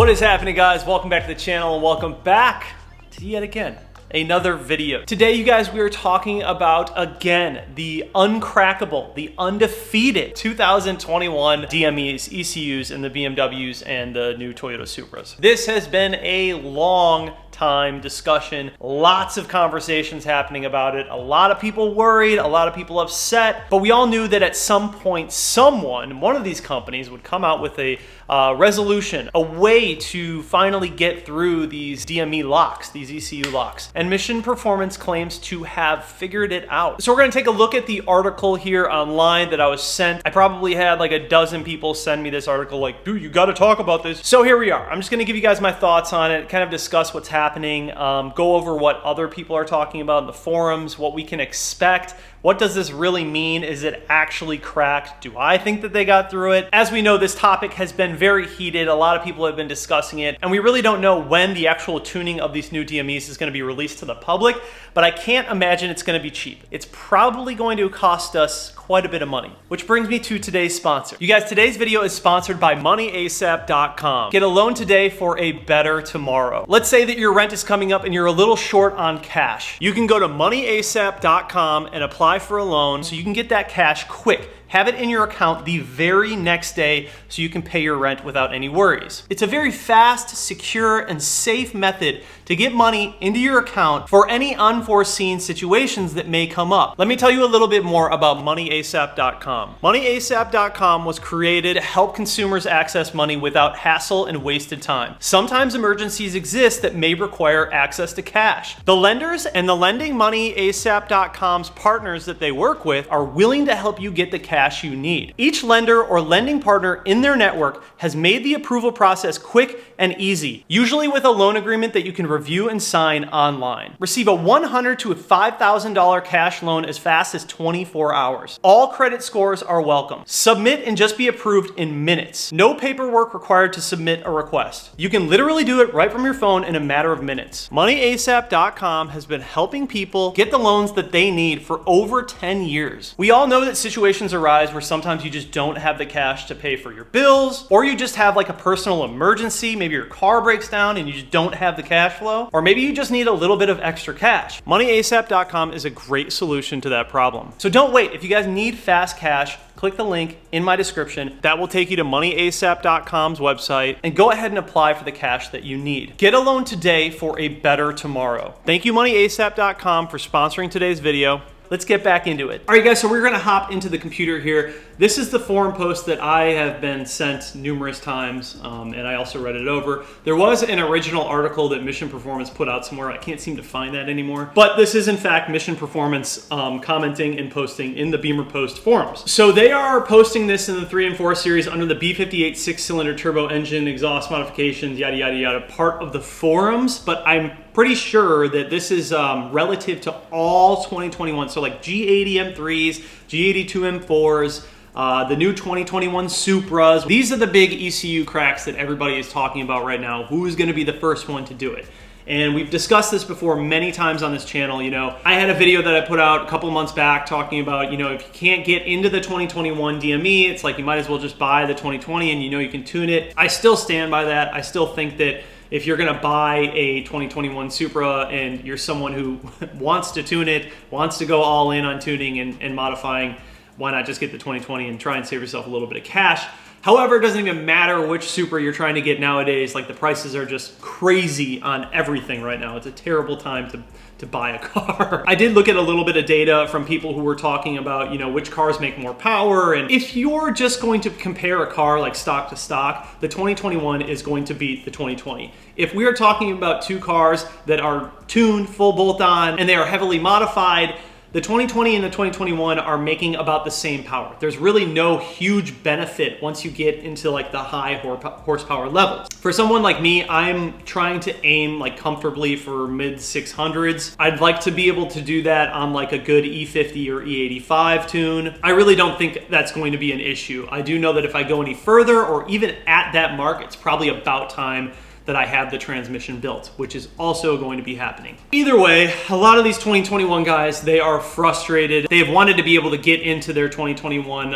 What is happening, guys? Welcome back to the channel and welcome back to yet again another video. Today, you guys, we are talking about, again, the uncrackable, the undefeated 2021 DMEs, ECUs, and the BMWs and the new Toyota Supras. This has been a long time discussion, lots of conversations happening about it, a lot of people worried, a lot of people upset, but we all knew that at some point one of these companies would come out with a resolution, a way to finally get through these DME locks, these ECU locks. And Mission Performance claims to have figured it out. So we're gonna take a look at the article here online that I was sent. I probably had like a dozen people send me this article like, dude, you gotta talk about this. So here we are. I'm just gonna give you guys my thoughts on it, kind of discuss what's happening, go over what other people are talking about in the forums, what we can expect. What does this really mean? Is it actually cracked? Do I think that they got through it? As we know, this topic has been very heated. A lot of people have been discussing it, and we really don't know when the actual tuning of these new DMEs is going to be released to the public, but I can't imagine it's going to be cheap. It's probably going to cost us quite a bit of money. Which brings me to today's sponsor. You guys, today's video is sponsored by moneyasap.com. Get a loan today for a better tomorrow. Let's say that your rent is coming up and you're a little short on cash. You can go to moneyasap.com and apply for a loan so you can get that cash quick. Have it in your account the very next day so you can pay your rent without any worries. It's a very fast, secure, and safe method to get money into your account for any unforeseen situations that may come up. Let me tell you a little bit more about moneyasap.com. Moneyasap.com was created to help consumers access money without hassle and wasted time. Sometimes emergencies exist that may require access to cash. The lenders and the lending moneyasap.com's partners that they work with are willing to help you get the cash you need. Each lender or lending partner in their network has made the approval process quick and easy, usually with a loan agreement that you can review and sign online. Receive a $100 to $5,000 cash loan as fast as 24 hours. All credit scores are welcome. Submit and just be approved in minutes. No paperwork required to submit a request. You can literally do it right from your phone in a matter of minutes. MoneyASAP.com has been helping people get the loans that they need for over 10 years. We all know that situations arise where sometimes you just don't have the cash to pay for your bills, or you just have like a personal emergency, maybe your car breaks down and you just don't have the cash flow, or maybe you just need a little bit of extra cash. MoneyASAP.com is a great solution to that problem. So don't wait. If you guys need fast cash, click the link in my description. That will take you to moneyasap.com's website and go ahead and apply for the cash that you need. Get a loan today for a better tomorrow. Thank you, moneyasap.com, for sponsoring today's video. Let's get back into it. All right, guys, so we're gonna hop into the computer here. This is the forum post that I have been sent numerous times, and I also read it over. There was an original article that Mission Performance put out somewhere. I can't seem to find that anymore. But this is, in fact, Mission Performance commenting and posting in the Bimmercode forums. So they are posting this in the 3 and 4 series under the B58 6-cylinder turbo engine, exhaust modifications, yada, yada, yada, part of the forums. But I'm pretty sure that this is relative to all 2021. So like G80 M3s, G82 M4s, the new 2021 Supras. These are the big ECU cracks that everybody is talking about right now. Who's gonna be the first one to do it? And we've discussed this before many times on this channel. You know, I had a video that I put out a couple months back talking about, you know, if you can't get into the 2021 DME, it's like you might as well just buy the 2020 and you know you can tune it. I still stand by that. I still think that if you're gonna buy a 2021 Supra and you're someone who wants to tune it, wants to go all in on tuning and modifying, why not just get the 2020 and try and save yourself a little bit of cash? However, it doesn't even matter which Supra you're trying to get nowadays. Like, the prices are just crazy on everything right now. It's a terrible time to buy a car. I did look at a little bit of data from people who were talking about, you know, which cars make more power. And if you're just going to compare a car like stock to stock, the 2021 is going to beat the 2020. If we are talking about two cars that are tuned, full bolt-on, and they are heavily modified, the 2020 and the 2021 are making about the same power. There's really no huge benefit once you get into like the high horsepower levels. For someone like me, I'm trying to aim like comfortably for mid 600s. I'd like to be able to do that on like a good E50 or E85 tune. I really don't think that's going to be an issue. I do know that if I go any further or even at that mark, it's probably about time that I have the transmission built, which is also going to be happening. Either way, a lot of these 2021 guys, they are frustrated. They have wanted to be able to get into their 2021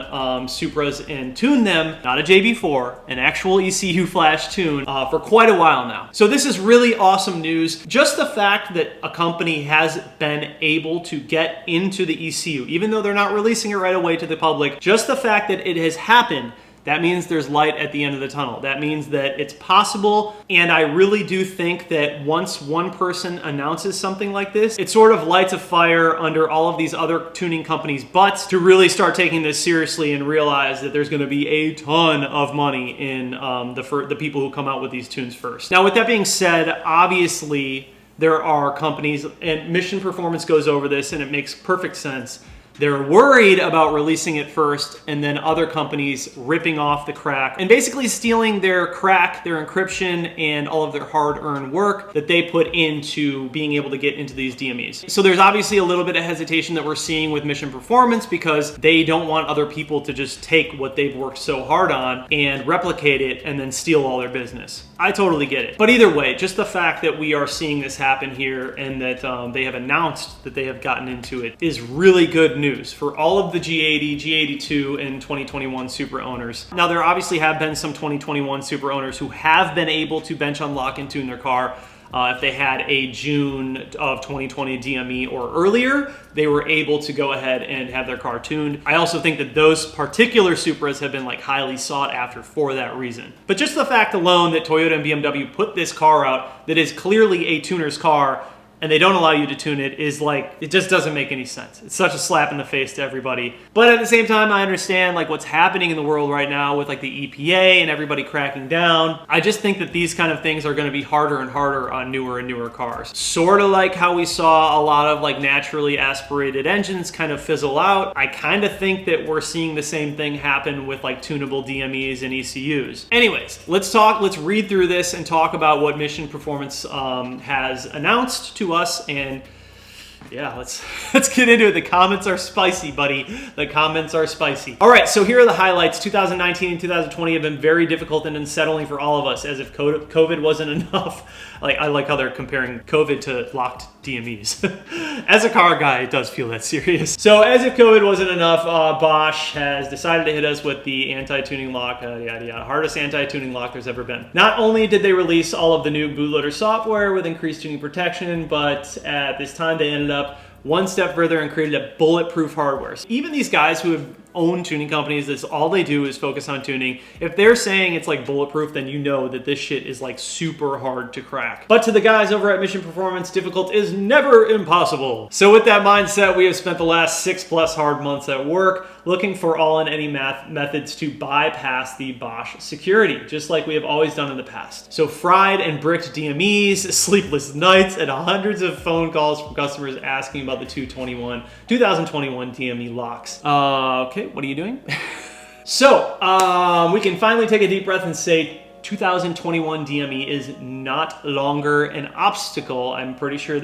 Supras and tune them, not a JB4, an actual ECU flash tune, for quite a while now. So this is really awesome news. Just the fact that a company has been able to get into the ECU, even though they're not releasing it right away to the public, just the fact that it has happened, that means there's light at the end of the tunnel. That means that it's possible, and I really do think that once one person announces something like this, it sort of lights a fire under all of these other tuning companies' butts to really start taking this seriously and realize that there's going to be a ton of money in the people who come out with these tunes first. Now, with that being said, obviously there are companies, and Mission Performance goes over this, and it makes perfect sense. They're worried about releasing it first and then other companies ripping off the crack and basically stealing their crack, their encryption, and all of their hard-earned work that they put into being able to get into these DMEs. So there's obviously a little bit of hesitation that we're seeing with Mission Performance because they don't want other people to just take what they've worked so hard on and replicate it and then steal all their business. I totally get it. But either way, just the fact that we are seeing this happen here and that they have announced that they have gotten into it is really good news for all of the G80, G82, and 2021 Supra owners. Now, there obviously have been some 2021 Supra owners who have been able to bench unlock and tune their car. If they had a June of 2020 DME or earlier, they were able to go ahead and have their car tuned. I also think that those particular Supras have been like highly sought after for that reason. But just the fact alone that Toyota and BMW put this car out that is clearly a tuner's car and they don't allow you to tune it is like, it just doesn't make any sense. It's such a slap in the face to everybody. But at the same time, I understand like what's happening in the world right now with like the EPA and everybody cracking down. I just think that these kind of things are gonna be harder and harder on newer and newer cars. Sort of like how we saw a lot of like naturally aspirated engines kind of fizzle out. I kind of think that we're seeing the same thing happen with like tunable DMEs and ECUs. Anyways, let's read through this and talk about what Mission Performance has announced to us, and yeah, let's get into it. The comments are spicy, buddy. The comments are spicy. All right, so here are the highlights. 2019 and 2020 have been very difficult and unsettling for all of us, as if COVID wasn't enough. Like, I like how they're comparing COVID to locked DMEs. As a car guy, it does feel that serious. So as if COVID wasn't enough, Bosch has decided to hit us with the anti-tuning lock, yada yada, hardest anti-tuning lock there's ever been. Not only did they release all of the new bootloader software with increased tuning protection, but at this time they ended up one step further and created a bulletproof hardware. So even these guys who have owned tuning companies, that's all they do is focus on tuning. If they're saying it's like bulletproof, then you know that this shit is like super hard to crack. But to the guys over at Mission Performance, difficult is never impossible. So with that mindset, we have spent the last 6+ hard months at work looking for all and any methods to bypass the Bosch security, just like we have always done in the past. So fried and bricked DMEs, sleepless nights, and hundreds of phone calls from customers asking about the 2021 DME locks. Okay, what are you doing? So we can finally take a deep breath and say 2021 DME is not longer an obstacle. I'm pretty sure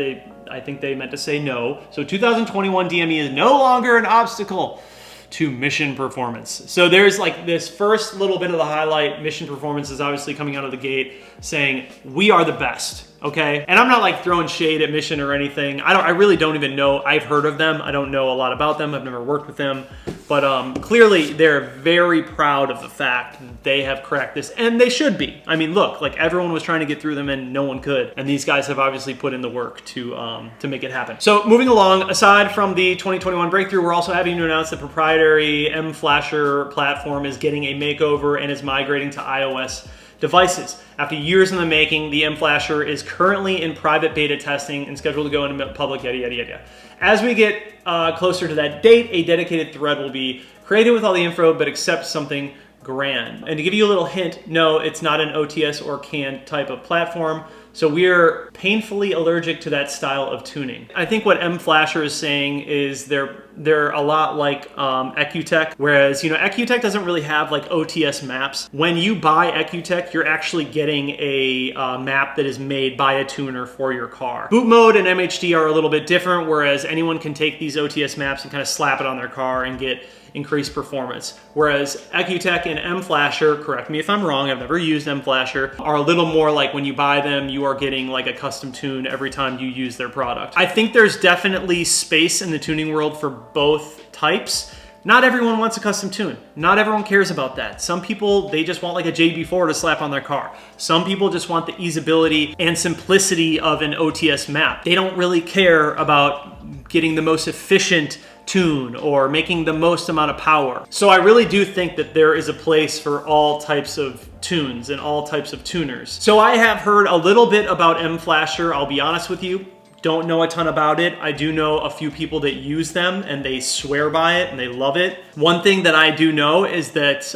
I think they meant to say no. So 2021 DME is no longer an obstacle to Mission Performance. So there's like this first little bit of the highlight. Mission Performance is obviously coming out of the gate saying, we are the best, okay? And I'm not like throwing shade at Mission or anything. I really don't even know. I've heard of them. I don't know a lot about them. I've never worked with them. But clearly they're very proud of the fact that they have cracked this, and they should be. I mean, look, like everyone was trying to get through them and no one could. And these guys have obviously put in the work to make it happen. So moving along, aside from the 2021 breakthrough, we're also happy to announce the proprietary M-Flasher platform is getting a makeover and is migrating to iOS devices. After years in the making, the M-Flasher is currently in private beta testing and scheduled to go into public, yada, yada, yada. As we get closer to that date, a dedicated thread will be created with all the info, but accept something grand. And to give you a little hint, no, it's not an OTS or CAN type of platform. So we're painfully allergic to that style of tuning. I think what M Flasher is saying is they're a lot like ECU, whereas, you know, ECU doesn't really have like OTS maps. When you buy ECU, you're actually getting a map that is made by a tuner for your car. Boot mode and MHD are a little bit different, whereas anyone can take these OTS maps and kind of slap it on their car and get increased performance. Whereas ECU and M Flasher, correct me if I'm wrong, I've never used M Flasher, are a little more like when you buy them, you are getting like a custom tune every time you use their product. I think there's definitely space in the tuning world for both types. Not everyone wants a custom tune. Not everyone cares about that. Some people, they just want like a JB4 to slap on their car. Some people just want the easeability and simplicity of an OTS map. They don't really care about getting the most efficient tune or making the most amount of power. So I really do think that there is a place for all types of tunes and all types of tuners. So I have heard a little bit about M Flasher, I'll be honest with you. Don't know a ton about it. I do know a few people that use them and they swear by it and they love it. One thing that I do know is that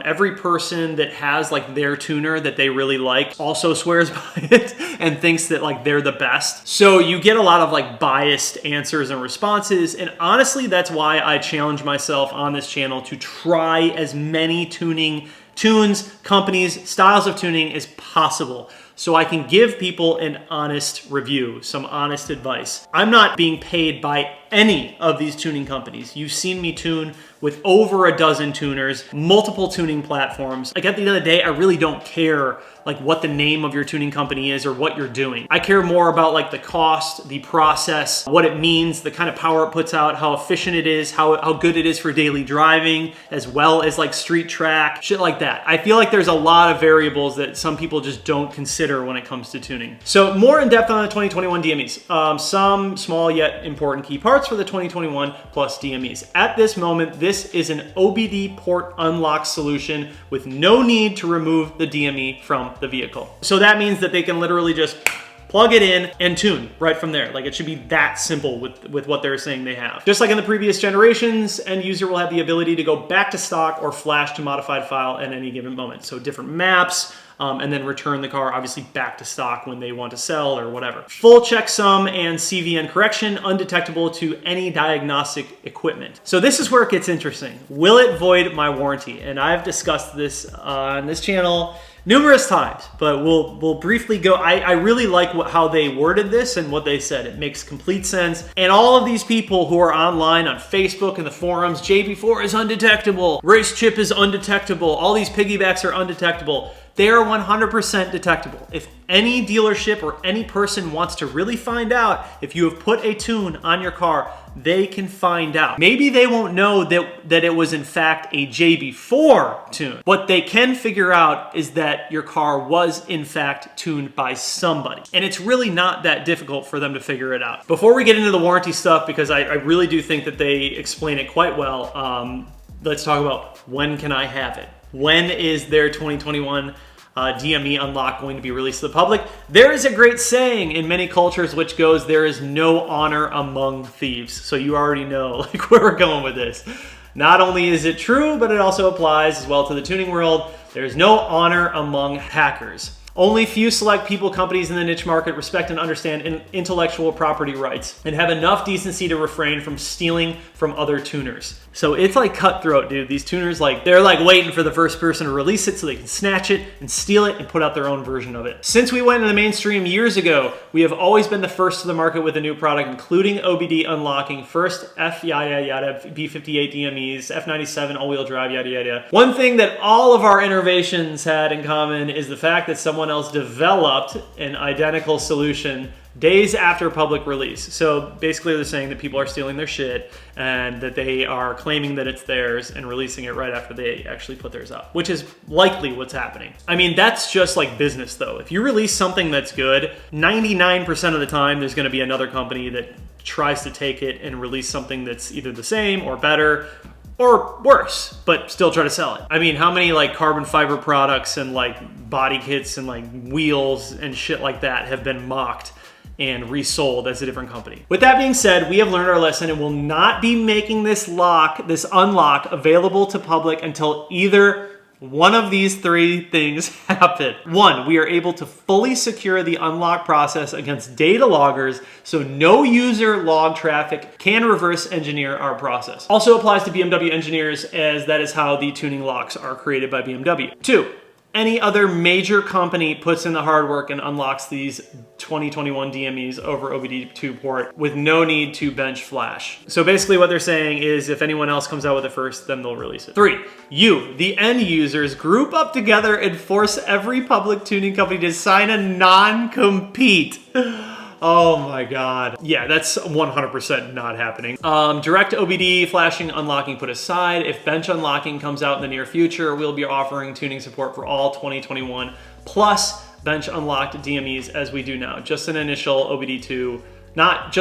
every person that has like their tuner that they really like also swears by it and thinks that like they're the best. So you get a lot of like biased answers and responses. And honestly, that's why I challenge myself on this channel to try as many tunes, companies, styles of tuning as possible, so I can give people an honest review, some honest advice. I'm not being paid by any of these tuning companies. You've seen me tune with over a dozen tuners, multiple tuning platforms. Like at the end of the day, I really don't care like what the name of your tuning company is or what you're doing. I care more about like the cost, the process, what it means, the kind of power it puts out, how efficient it is, how good it is for daily driving, as well as like street track, shit like that. I feel like there's a lot of variables that some people just don't consider when it comes to tuning. So more in depth on the 2021 DMEs. Some small yet important key parts for the 2021 Plus DMEs. At this moment, this is an OBD port unlock solution with no need to remove the DME from the vehicle. So that means that they can literally just plug it in and tune right from there. Like it should be that simple with what they're saying they have. Just like in the previous generations, end user will have the ability to go back to stock or flash to modified file at any given moment. So different maps, and then return the car obviously back to stock when they want to sell or whatever. Full checksum and CVN correction undetectable to any diagnostic equipment. So this is where it gets interesting. Will it void my warranty? And I've discussed this on this channel numerous times, but we'll briefly go. I really like how they worded this and what they said. It makes complete sense. And all of these people who are online on Facebook and the forums, JB4 is undetectable, race chip is undetectable, all these piggybacks are undetectable. They are 100% detectable. If any dealership or any person wants to really find out if you have put a tune on your car, they can find out. Maybe they won't know that it was in fact a JB4 tune. What they can figure out is that your car was in fact tuned by somebody. And it's really not that difficult for them to figure it out. Before we get into the warranty stuff, because I really do think that they explain it quite well, let's talk about when can I have it? When is their 2021 DME unlock going to be released to the public? There is a great saying in many cultures which goes, there is no honor among thieves. So you already know like where we're going with this. Not only is it true, but it also applies as well to the tuning world. There's no honor among hackers. Only few select people, companies in the niche market respect and understand intellectual property rights and have enough decency to refrain from stealing from other tuners. So it's like cutthroat, dude. These tuners, like, they're like waiting for the first person to release it so they can snatch it and steal it and put out their own version of it. Since we went into the mainstream years ago, we have always been the first to the market with a new product, including OBD unlocking, first F yada yada, B58 DMEs, F97 all-wheel drive, yada yada. One thing that all of our innovations had in common is the fact that someone else developed an identical solution days after public release. So basically they're saying that people are stealing their shit and that they are claiming that it's theirs and releasing it right after they actually put theirs up, which is likely what's happening. I mean, that's just like business though. If you release something that's good, 99% of the time there's gonna be another company that tries to take it and release something that's either the same or better or worse, but still try to sell it. I mean, how many like carbon fiber products and like body kits and like wheels and shit like that have been mocked and resold as a different company? With that being said, we have learned our lesson and will not be making this unlock available to public until either one of these three things happen. One, we are able to fully secure the unlock process against data loggers, so no user log traffic can reverse engineer our process. Also applies to BMW engineers, as that is how the tuning locks are created by BMW. Two, any other major company puts in the hard work and unlocks these 2021 DMEs over OBD2 port with no need to bench flash. So basically what they're saying is if anyone else comes out with it first, then they'll release it. Three, you, the end users, group up together and force every public tuning company to sign a non-compete. Oh my God. Yeah, that's 100% not happening. Direct OBD flashing unlocking put aside. If bench unlocking comes out in the near future, we'll be offering tuning support for all 2021 plus bench unlocked DMEs as we do now. Just an initial OBD2, not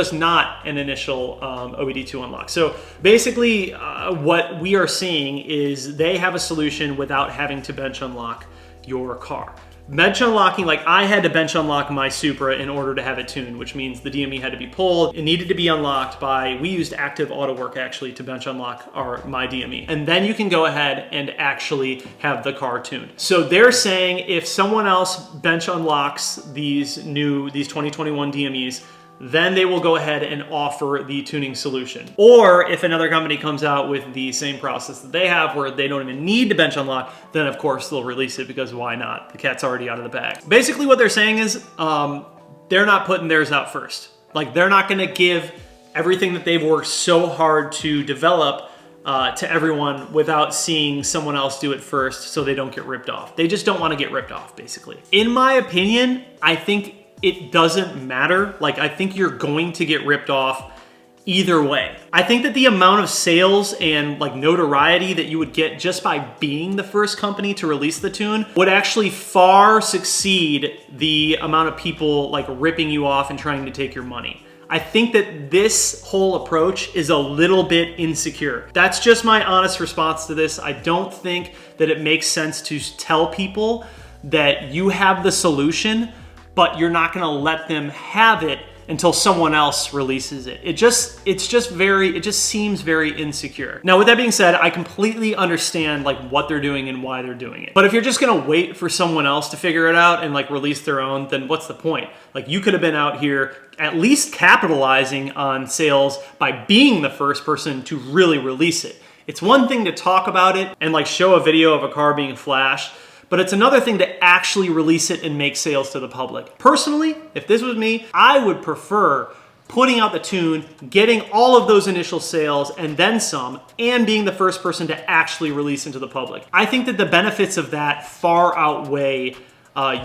an initial OBD2 unlock. So basically what we are seeing is they have a solution without having to bench unlock your car. Bench unlocking, like I had to bench unlock my Supra in order to have it tuned, which means the DME had to be pulled. It needed to be unlocked by, we used active auto work actually to bench unlock my DME. And then you can go ahead and actually have the car tuned. So they're saying if someone else bench unlocks these 2021 DMEs, then they will go ahead and offer the tuning solution. Or if another company comes out with the same process that they have where they don't even need to bench unlock, then of course they'll release it because why not? The cat's already out of the bag. Basically what they're saying is they're not putting theirs out first. Like they're not gonna give everything that they've worked so hard to develop to everyone without seeing someone else do it first so they don't get ripped off. They just don't wanna get ripped off basically. In my opinion, I think it doesn't matter. Like, I think you're going to get ripped off either way. I think that the amount of sales and like notoriety that you would get just by being the first company to release the tune would actually far succeed the amount of people like ripping you off and trying to take your money. I think that this whole approach is a little bit insecure. That's just my honest response to this. I don't think that it makes sense to tell people that you have the solution, but you're not gonna let them have it until someone else releases it. It just seems very insecure. Now, with that being said, I completely understand like what they're doing and why they're doing it. But if you're just gonna wait for someone else to figure it out and like release their own, then what's the point? Like you could have been out here at least capitalizing on sales by being the first person to really release it. It's one thing to talk about it and like show a video of a car being flashed, but it's another thing to actually release it and make sales to the public. Personally, if this was me, I would prefer putting out the tune, getting all of those initial sales and then some, and being the first person to actually release into the public. I think that the benefits of that far outweigh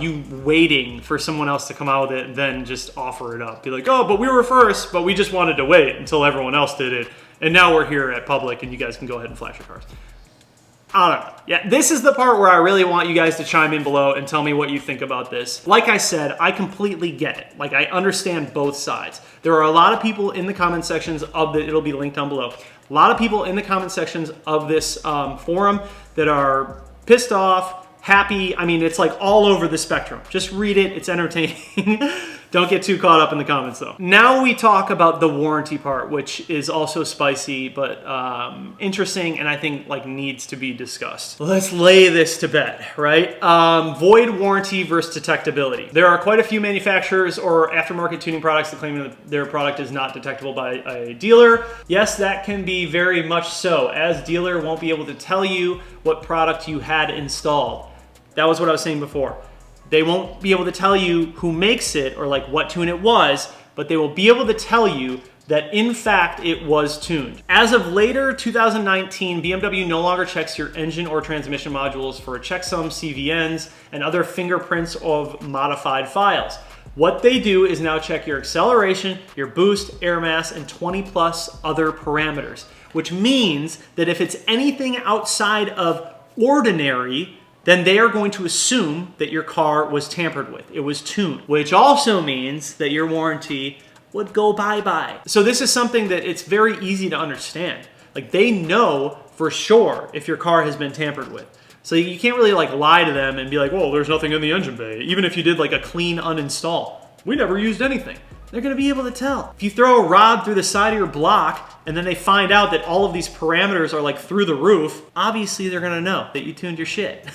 you waiting for someone else to come out with it and then just offer it up. Be like, oh, but we were first, but we just wanted to wait until everyone else did it. And now we're here at public and you guys can go ahead and flash your cars. I don't know. Yeah, this is the part where I really want you guys to chime in below and tell me what you think about this. Like I said, I completely get it. Like I understand both sides. There are a lot of people in the comment sections of it'll be linked down below. A lot of people in the comment sections of this forum that are pissed off, happy. I mean, it's like all over the spectrum. Just read it, it's entertaining. Don't get too caught up in the comments though. Now we talk about the warranty part, which is also spicy, but interesting and I think like needs to be discussed. Let's lay this to bed, right? Void warranty versus detectability. There are quite a few manufacturers or aftermarket tuning products that claim that their product is not detectable by a dealer. Yes, that can be very much so, as dealer won't be able to tell you what product you had installed. That was what I was saying before. They won't be able to tell you who makes it or like what tune it was, but they will be able to tell you that in fact it was tuned. As of later 2019, BMW no longer checks your engine or transmission modules for checksum, CVNs, and other fingerprints of modified files. What they do is now check your acceleration, your boost, air mass, and 20 plus other parameters, which means that if it's anything outside of ordinary, then they are going to assume that your car was tampered with. It was tuned, which also means that your warranty would go bye-bye. So this is something that it's very easy to understand. Like they know for sure if your car has been tampered with. So you can't really like lie to them and be like, well, there's nothing in the engine bay. Even if you did like a clean uninstall. We never used anything. They're gonna be able to tell. If you throw a rod through the side of your block and then they find out that all of these parameters are like through the roof, obviously they're gonna know that you tuned your shit.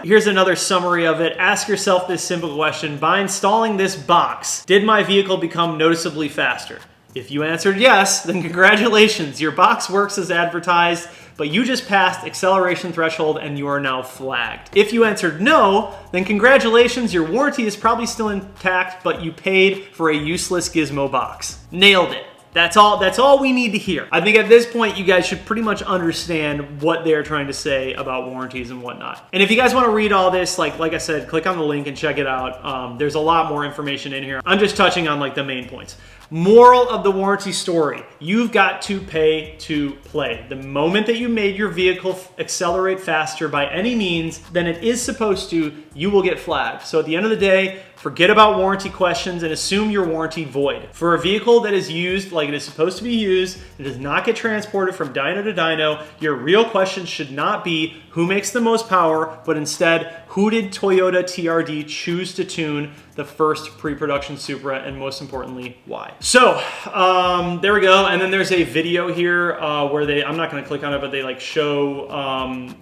Here's another summary of it. Ask yourself this simple question: by installing this box, did my vehicle become noticeably faster? If you answered yes, then congratulations, your box works as advertised, but you just passed acceleration threshold and you are now flagged. If you answered no, then congratulations, your warranty is probably still intact, but you paid for a useless gizmo box. Nailed it. That's all we need to hear. I think at this point, you guys should pretty much understand what they're trying to say about warranties and whatnot. And if you guys want to read all this, like I said, click on the link and check it out. There's a lot more information in here. I'm just touching on like the main points. Moral of the warranty story: you've got to pay to play. The moment that you made your vehicle accelerate faster by any means than it is supposed to, you will get flagged. So at the end of the day, forget about warranty questions and assume your warranty void. For a vehicle that is used like it is supposed to be used, it does not get transported from dyno to dyno, your real question should not be who makes the most power, but instead, who did Toyota TRD choose to tune the first pre-production Supra, and most importantly, why? So, there we go. And then there's a video here where I'm not gonna click on it, but they like show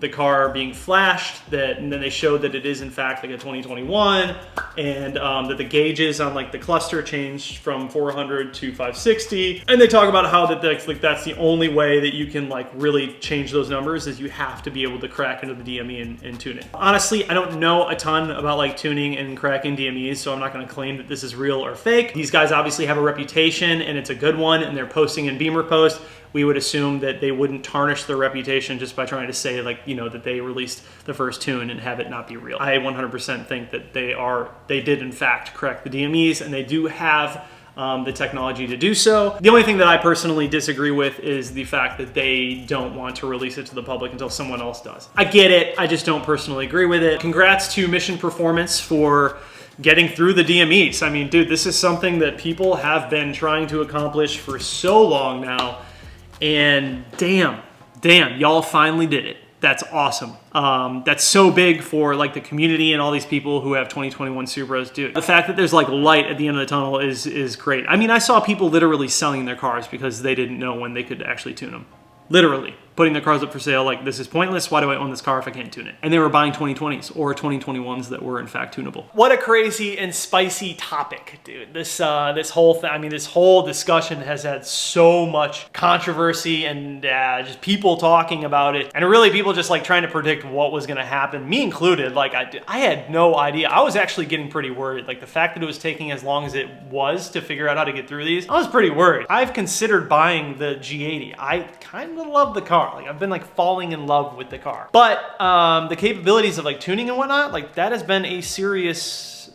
the car being flashed, and then they show that it is in fact like a 2021, and that the gauges on like the cluster changed from 400 to 560. And they talk about how that's the only way that you can like really change those numbers, is you have to be able to crack into the DME and tune it. Honestly, I don't know a ton about like tuning and cracking DMEs, so I'm not gonna claim that this is real or fake. These guys obviously have a reputation and it's a good one, and they're posting in Bimmercode. We would assume that they wouldn't tarnish their reputation just by trying to say like, you know, that they released the first tune and have it not be real. I 100% think that they did in fact crack the DMEs, and they do have the technology to do so. The only thing that I personally disagree with is the fact that they don't want to release it to the public until someone else does. I get it, I just don't personally agree with it. Congrats to Mission Performance for getting through the DMEs. I mean, dude, this is something that people have been trying to accomplish for so long now, and damn, y'all finally did it. That's awesome. That's so big for like the community and all these people who have 2021 Supras, dude. The fact that there's like light at the end of the tunnel is great. I mean, I saw people literally selling their cars because they didn't know when they could actually tune them. Literally putting their cars up for sale, like, this is pointless, why do I own this car if I can't tune it? And they were buying 2020s or 2021s that were in fact tunable. What a crazy and spicy topic, dude. This whole thing, I mean, this whole discussion has had so much controversy and just people talking about it, and really people just like trying to predict what was gonna happen, me included. Like, I had no idea. I was actually getting pretty worried. Like, the fact that it was taking as long as it was to figure out how to get through these, I was pretty worried. I've considered buying the G80. I kind of love the car. Like, I've been like falling in love with the car, but the capabilities of like tuning and whatnot, like, that has been a serious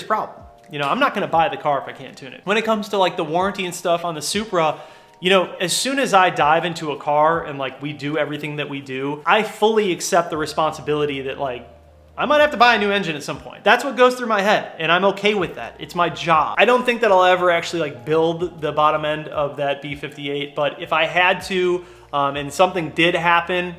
problem. You know, I'm not gonna buy the car if I can't tune it. When it comes to like the warranty and stuff on the Supra, you know, as soon as I dive into a car and like we do everything that we do, I fully accept the responsibility that like I might have to buy a new engine at some point. That's what goes through my head, and I'm okay with that. It's my job. I don't think that I'll ever actually like build the bottom end of that B58, but if I had to, and something did happen,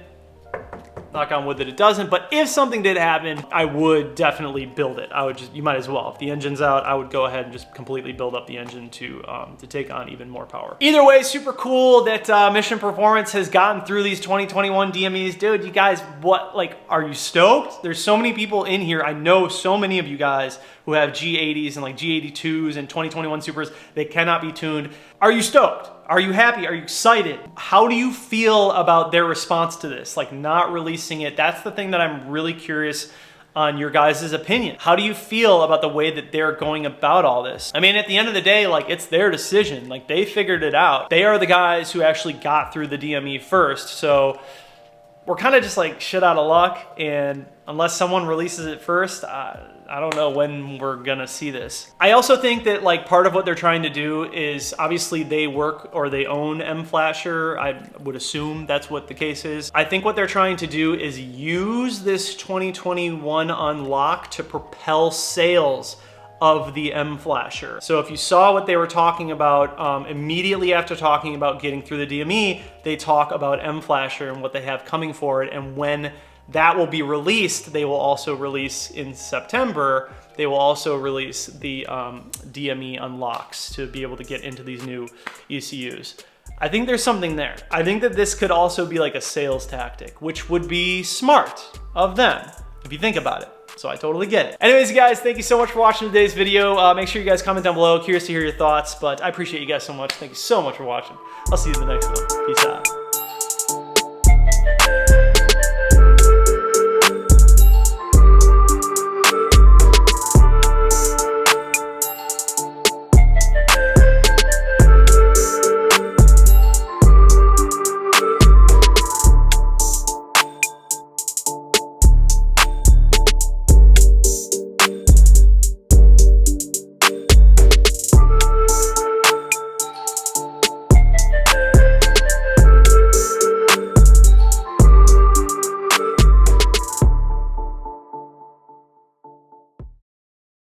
knock on wood that it doesn't, but if something did happen, I would definitely build it. I would just, you might as well. If the engine's out, I would go ahead and just completely build up the engine to take on even more power. Either way, super cool that Mission Performance has gotten through these 2021 DMEs. Dude, you guys, what, like, are you stoked? There's so many people in here. I know so many of you guys who have G80s and like G82s and 2021 Supras that cannot be tuned. Are you stoked? Are you happy? Are you excited? How do you feel about their response to this? Like, not releasing it. That's the thing that I'm really curious on your guys' opinion. How do you feel about the way that they're going about all this? I mean, at the end of the day, like, it's their decision. Like, they figured it out. They are the guys who actually got through the DME first. So we're kind of just like shit out of luck. And unless someone releases it first, I don't know when we're gonna see this. I also think that like part of what they're trying to do is, obviously they work or they own M-Flasher. I would assume that's what the case is. I think what they're trying to do is use this 2021 unlock to propel sales of the M-Flasher. So if you saw what they were talking about, immediately after talking about getting through the DME, they talk about M-Flasher and what they have coming for it and when that will be released. They will also release in September, they will also release the DME unlocks to be able to get into these new ECUs. I think there's something there. I think that this could also be like a sales tactic, which would be smart of them, if you think about it. So I totally get it. Anyways, guys, thank you so much for watching today's video. Make sure you guys comment down below. Curious to hear your thoughts, but I appreciate you guys so much. Thank you so much for watching. I'll see you in the next one. Peace out.